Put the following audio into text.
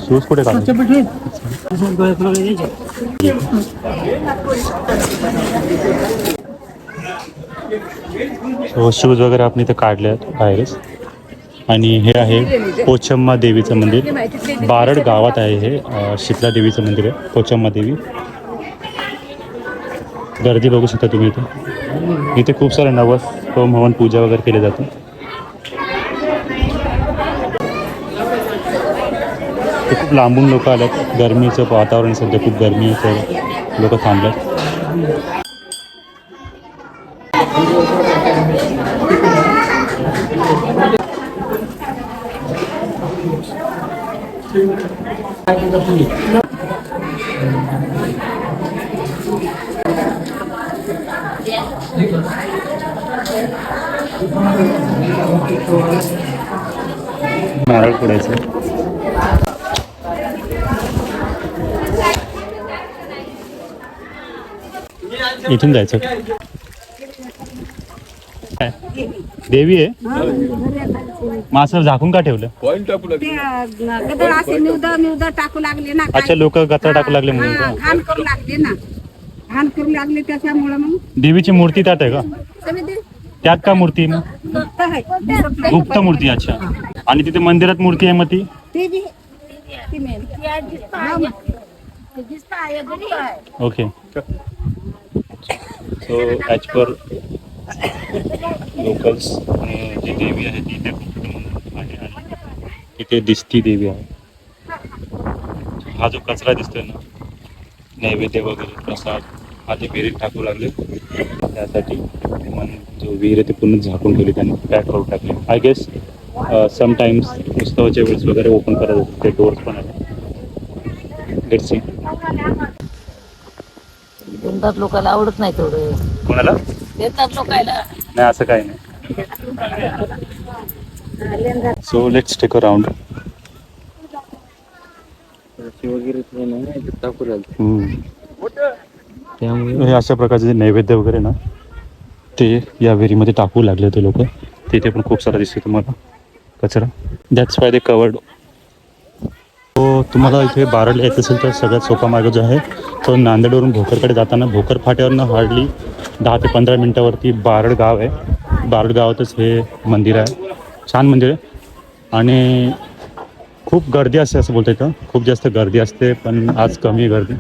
Shoes कुठे काढले? So shoes वगैरे आपण इथे काढले आहेत बाहेरच. आणि हे आहे पोचम्मा देवीचं मंदिर. बारड गावात आहे हे. शीतला देवीचं मंदिर आहे, पोचम्मा देवी. गर्दी बघू शकता तुम्ही इथे. इथे खूप सारे नवस होम हवन पूजा वगैरे केले जाते. खूप लांबून लोक आलेत. गरमीचं वातावरण सध्या खूप गरमीचं लोक थांबलेत. नारळ फोडायचं. इथून जायचं. देवी आहे. मग असं झाकून का ठेवलं? टाकू लागले ना. अच्छा, लोक गत्र टाकू लागले म्हणून का? घाण करू लागले ना. घाण करू लागले त्याच्यामुळे मग देवीची मूर्ती त्यात आहे का? त्यात का मूर्ती? गुप्त मूर्ती. अच्छा. आणि तिथे मंदिरात मूर्ती आहे मग ती? Okay. So as per locals जी देवी आहे ती इथे आहे आणि इथे दिसती देवी आहे. हा जो कचरा दिसतोय ना, नैवेद्य वगैरे प्रसाद, हा ते विहिरीत टाकू लागले. त्यासाठी मन जो विहीर आहे ते पूर्ण झाकून ठेवली त्यांनी, पॅक करून टाकले. आय गेस समटाईम्स उत्सवाच्या वेळेस वगैरे ओपन करत होते ते डोअर्स पण आहे. Let's see. देतात लोकांना आवडत नाही तेवढं. कोणाला देतात लोकांना नाही, असं काही नाही. So let's take a round. त्यामुळे अशा प्रकारचे नैवेद्य वगैरे ना ते या विहिरीमध्ये टाकू लागले होते लोक. तिथे पण खूप सारा दिसतो तुम्हाला कचरा. That's why they covered. तो तुम्हाला इथे बारडला येत असेल तर सगळ्यात सोपा मार्ग जो आहे तो नांदेडवरून भोकरकडे जाताना भोकर फाट्यावरनं हार्डली 10 ते 15 मिनटावरती बारड गाव आहे. बारड गावातच हे मंदिर आहे. छान मंदिर आहे आणि खूप गर्दी असते असं बोलता येतं. खूप जास्त गर्दी असते पण आज कमी गर्दी.